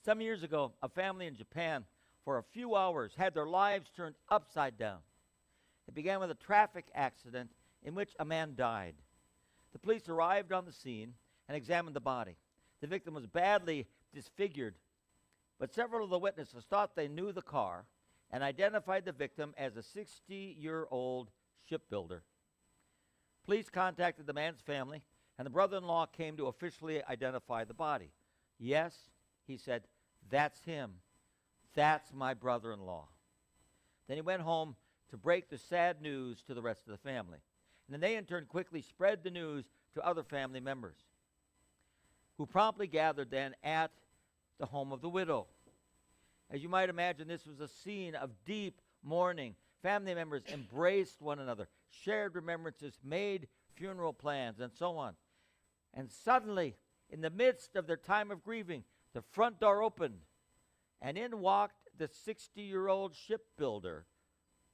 Some years ago, a family in Japan, for a few hours, had their lives turned upside down. It began with a traffic accident in which a man died. The police arrived on the scene and examined the body. The victim was badly disfigured, but several of the witnesses thought they knew the car and identified the victim as a 60-year-old shipbuilder. Police contacted the man's family, and the brother-in-law came to officially identify the body. Yes, he said, that's him. That's my brother-in-law. Then he went home to break the sad news to the rest of the family. And then they in turn quickly spread the news to other family members, who promptly gathered then at the home of the widow. As you might imagine, this was a scene of deep mourning. Family members embraced one another, shared remembrances, made funeral plans, and so on. And suddenly, in the midst of their time of grieving, the front door opened, and in walked the 60-year-old shipbuilder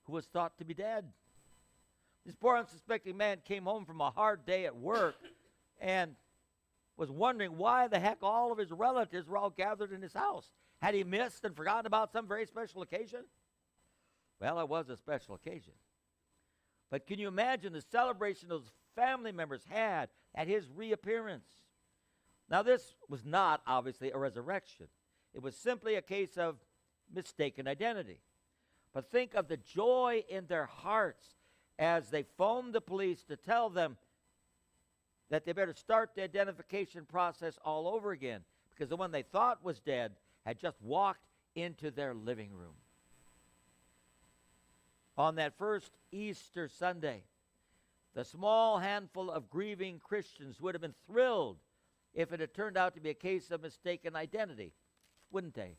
who was thought to be dead. This poor unsuspecting man came home from a hard day at work and was wondering why the heck all of his relatives were all gathered in his house. Had he missed and forgotten about some very special occasion? Well, it was a special occasion. But can you imagine the celebration those family members had at his reappearance? Now, this was not, obviously, a resurrection. It was simply a case of mistaken identity. But think of the joy in their hearts as they phoned the police to tell them that they better start the identification process all over again, because the one they thought was dead had just walked into their living room. On that first Easter Sunday, the small handful of grieving Christians would have been thrilled if it had turned out to be a case of mistaken identity, wouldn't they?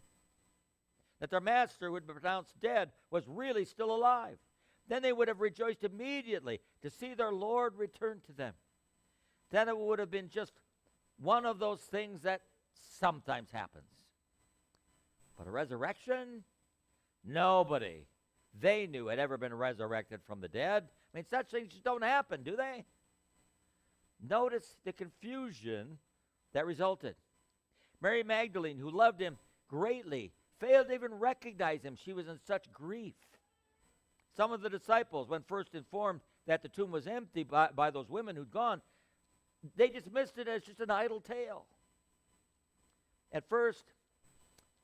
That their master, who had been pronounced dead, was really still alive. Then they would have rejoiced immediately to see their Lord return to them. Then it would have been just one of those things that sometimes happens. But a resurrection? Nobody they knew had ever been resurrected from the dead. I mean, such things just don't happen, do they? Notice the confusion that resulted. Mary Magdalene, who loved him greatly, failed to even recognize him. She was in such grief. Some of the disciples, when first informed that the tomb was empty by those women who'd gone, they dismissed it as just an idle tale. At first,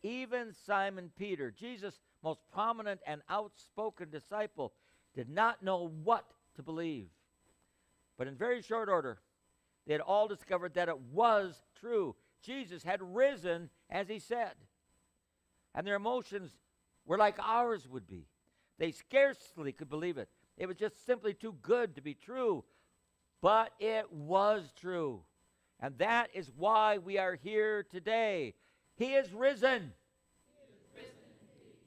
even Simon Peter, Jesus' most prominent and outspoken disciple, did not know what to believe. But in very short order, they had all discovered that it was true. Jesus had risen, as he said. And their emotions were like ours would be. They scarcely could believe it. It was just simply too good to be true. But it was true. And that is why we are here today. He is risen. He is risen indeed.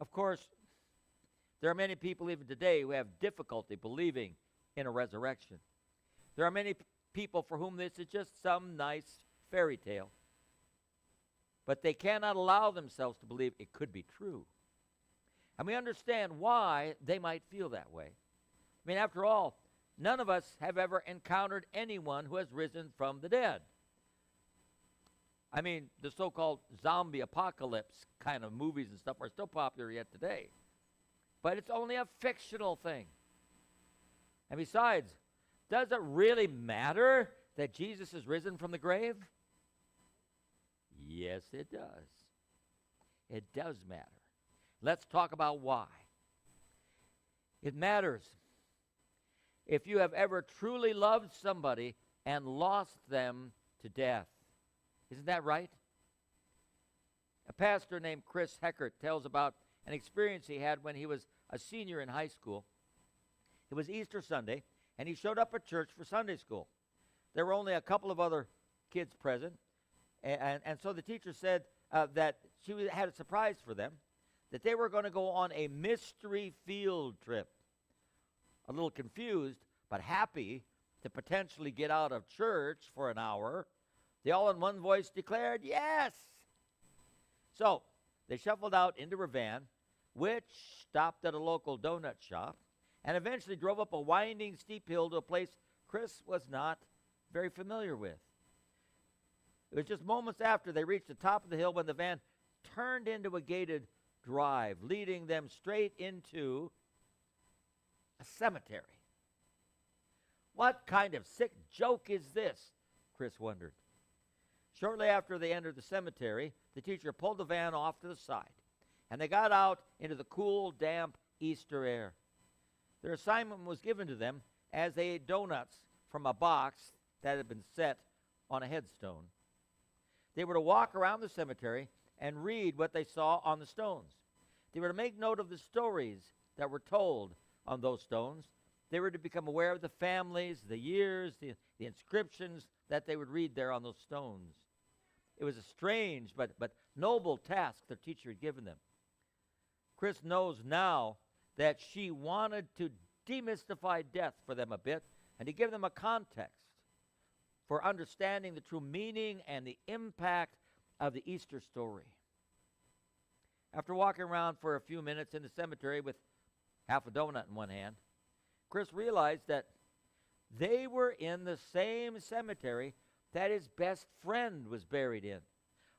Of course, there are many people even today who have difficulty believing in a resurrection. There are many people for whom this is just some nice fairy tale. But they cannot allow themselves to believe it could be true. And we understand why they might feel that way. I mean, after all, none of us have ever encountered anyone who has risen from the dead. I mean, the so-called zombie apocalypse kind of movies and stuff are still popular yet today. But it's only a fictional thing. And besides, does it really matter that Jesus is risen from the grave? Yes, it does. It does matter. Let's talk about why. It matters if you have ever truly loved somebody and lost them to death. Isn't that right? A pastor named Chris Heckert tells about an experience he had when he was a senior in high school. It was Easter Sunday, and he showed up at church for Sunday school. There were only a couple of other kids present, and so the teacher said that she had a surprise for them, that they were going to go on a mystery field trip. A little confused, but happy to potentially get out of church for an hour, they all in one voice declared, yes! So they shuffled out into her van, which stopped at a local donut shop, and eventually drove up a winding, steep hill to a place Chris was not very familiar with. It was just moments after they reached the top of the hill when the van turned into a gated drive, leading them straight into a cemetery. What kind of sick joke is this? Chris wondered. Shortly after they entered the cemetery, the teacher pulled the van off to the side, and they got out into the cool, damp Easter air. Their assignment was given to them as they ate donuts from a box that had been set on a headstone. They were to walk around the cemetery and read what they saw on the stones. They were to make note of the stories that were told on those stones. They were to become aware of the families, the years, the inscriptions that they would read there on those stones. It was a strange but noble task their teacher had given them. Chris knows now that she wanted to demystify death for them a bit and to give them a context for understanding the true meaning and the impact of the Easter story. After walking around for a few minutes in the cemetery with half a donut in one hand, Chris realized that they were in the same cemetery that his best friend was buried in.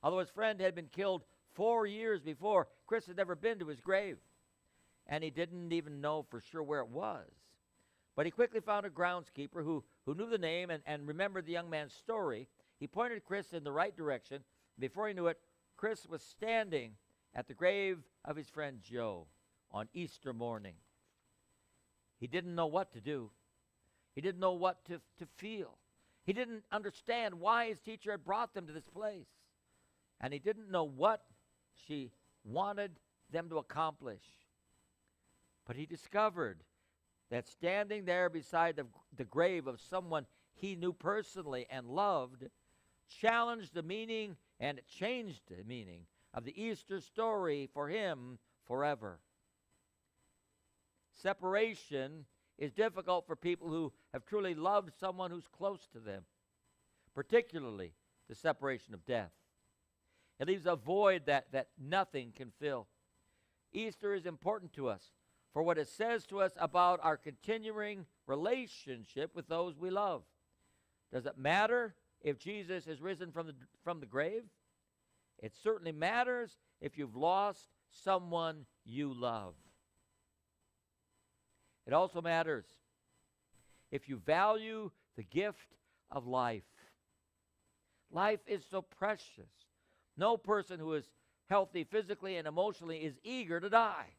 Although his friend had been killed 4 years before, Chris had never been to his grave, and he didn't even know for sure where it was. But he quickly found a groundskeeper who knew the name and remembered the young man's story. He pointed Chris in the right direction. Before he knew it, Chris was standing at the grave of his friend Joe on Easter morning. He didn't know what to do. He didn't know what to feel. He didn't understand why his teacher had brought them to this place. And he didn't know what she wanted them to accomplish. But he discovered that standing there beside the grave of someone he knew personally and loved challenged the meaning, and it changed the meaning of the Easter story for him forever. Separation is difficult for people who have truly loved someone who's close to them, particularly the separation of death. It leaves a void that nothing can fill. Easter is important to us for what it says to us about our continuing relationship with those we love. Does it matter if Jesus is risen from the grave? It certainly matters if you've lost someone you love. It also matters if you value the gift of life. Life is so precious. No person who is healthy physically and emotionally is eager to die.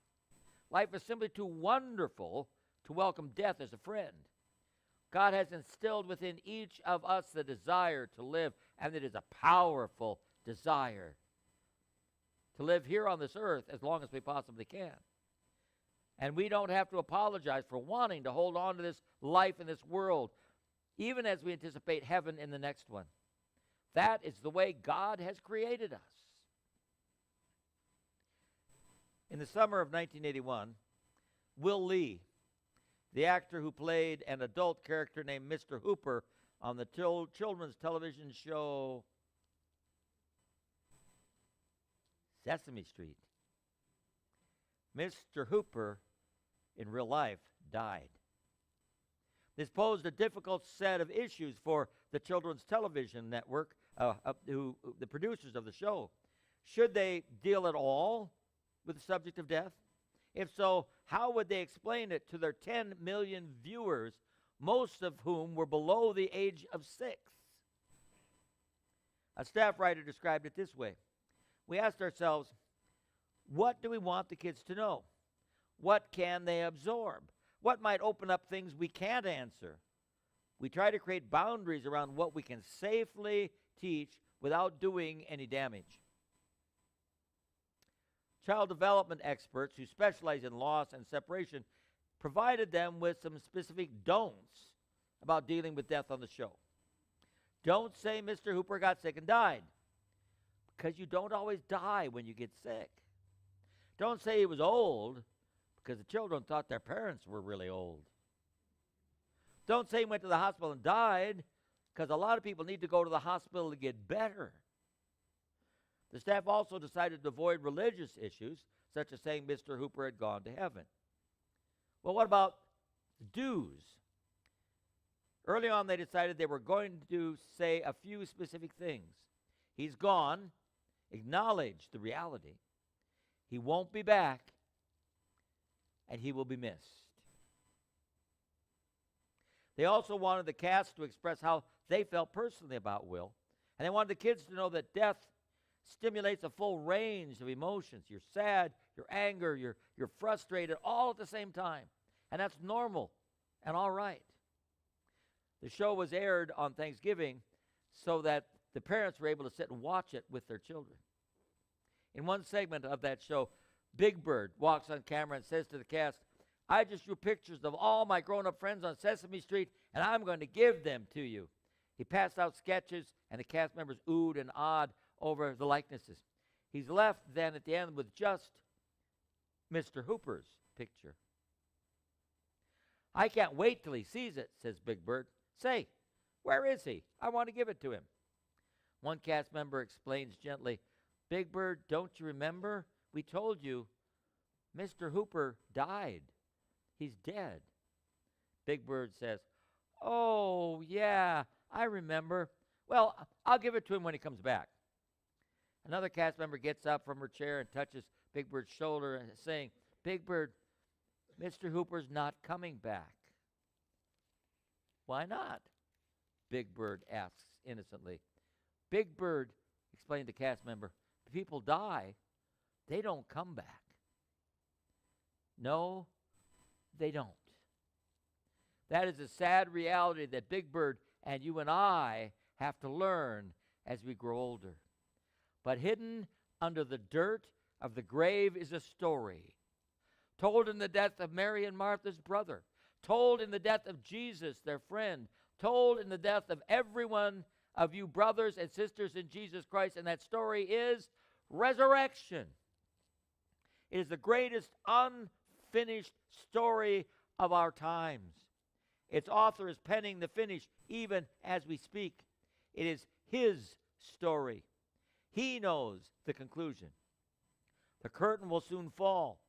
Life is simply too wonderful to welcome death as a friend. God has instilled within each of us the desire to live, and it is a powerful desire to live here on this earth as long as we possibly can. And we don't have to apologize for wanting to hold on to this life in this world, even as we anticipate heaven in the next one. That is the way God has created us. In the summer of 1981, Will Lee, the actor who played an adult character named Mr. Hooper on the children's television show Sesame Street, Mr. Hooper, in real life, died. This posed a difficult set of issues for the children's television network, the producers of the show. Should they deal at all with the subject of death? If so, how would they explain it to their 10 million viewers, most of whom were below the age of 6? A staff writer described it this way. We asked ourselves, what do we want the kids to know? What can they absorb? What might open up things we can't answer? We try to create boundaries around what we can safely teach without doing any damage. Child development experts who specialize in loss and separation provided them with some specific don'ts about dealing with death on the show. Don't say Mr. Hooper got sick and died, because you don't always die when you get sick. Don't say he was old, because the children thought their parents were really old. Don't say he went to the hospital and died, because a lot of people need to go to the hospital to get better. The staff also decided to avoid religious issues, such as saying Mr. Hooper had gone to heaven. Well, what about do's? Early on, they decided they were going to say a few specific things. He's gone. Acknowledge the reality. He won't be back, and he will be missed. They also wanted the cast to express how they felt personally about Will. And they wanted the kids to know that death stimulates a full range of emotions. You're sad, you're angry, you're frustrated, all at the same time. And that's normal and all right. The show was aired on Thanksgiving so that the parents were able to sit and watch it with their children. In one segment of that show, Big Bird walks on camera and says to the cast, "I just drew pictures of all my grown-up friends on Sesame Street, and I'm going to give them to you." He passed out sketches, and the cast members oohed and awed over the likenesses. He's left then at the end with just Mr. Hooper's picture. "I can't wait till he sees it," says Big Bird. "Say, where is he? I want to give it to him." One cast member explains gently, "Big Bird, don't you remember? We told you Mr. Hooper died. He's dead." Big Bird says, "Oh, yeah, I remember. Well, I'll give it to him when he comes back." Another cast member gets up from her chair and touches Big Bird's shoulder and saying, "Big Bird, Mr. Hooper's not coming back." "Why not?" Big Bird asks innocently. "Big Bird," explained the cast member, "if people die, they don't come back." No, they don't. That is a sad reality that Big Bird and you and I have to learn as we grow older. But hidden under the dirt of the grave is a story, told in the death of Mary and Martha's brother, told in the death of Jesus, their friend, told in the death of every one of you brothers and sisters in Jesus Christ, and that story is resurrection. It is the greatest unfinished story of our times. Its author is penning the finish even as we speak. It is his story. He knows the conclusion. The curtain will soon fall,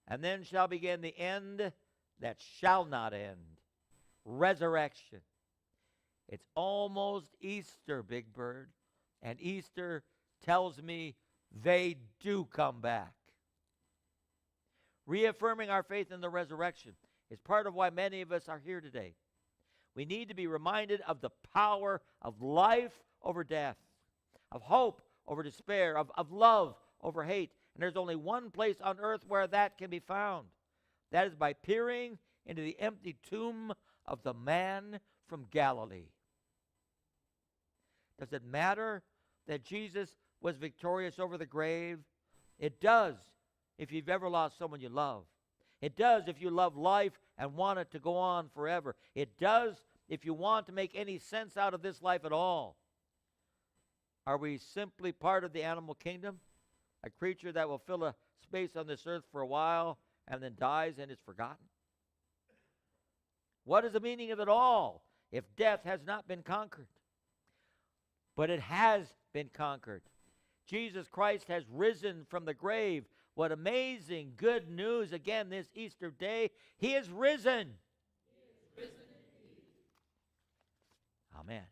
and then shall begin the end that shall not end. Resurrection. It's almost Easter, Big Bird, and Easter tells me they do come back. Reaffirming our faith in the resurrection is part of why many of us are here today. We need to be reminded of the power of life over death, of hope over despair, of love over hate. And there's only one place on earth where that can be found. That is by peering into the empty tomb of the man from Galilee. Does it matter that Jesus was victorious over the grave? It does if you've ever lost someone you love. It does if you love life and want it to go on forever. It does if you want to make any sense out of this life at all. Are we simply part of the animal kingdom? A creature that will fill a space on this earth for a while and then dies and is forgotten? What is the meaning of it all if death has not been conquered? But it has been conquered. Jesus Christ has risen from the grave. What amazing good news again this Easter day. He is risen. He is risen indeed. Amen.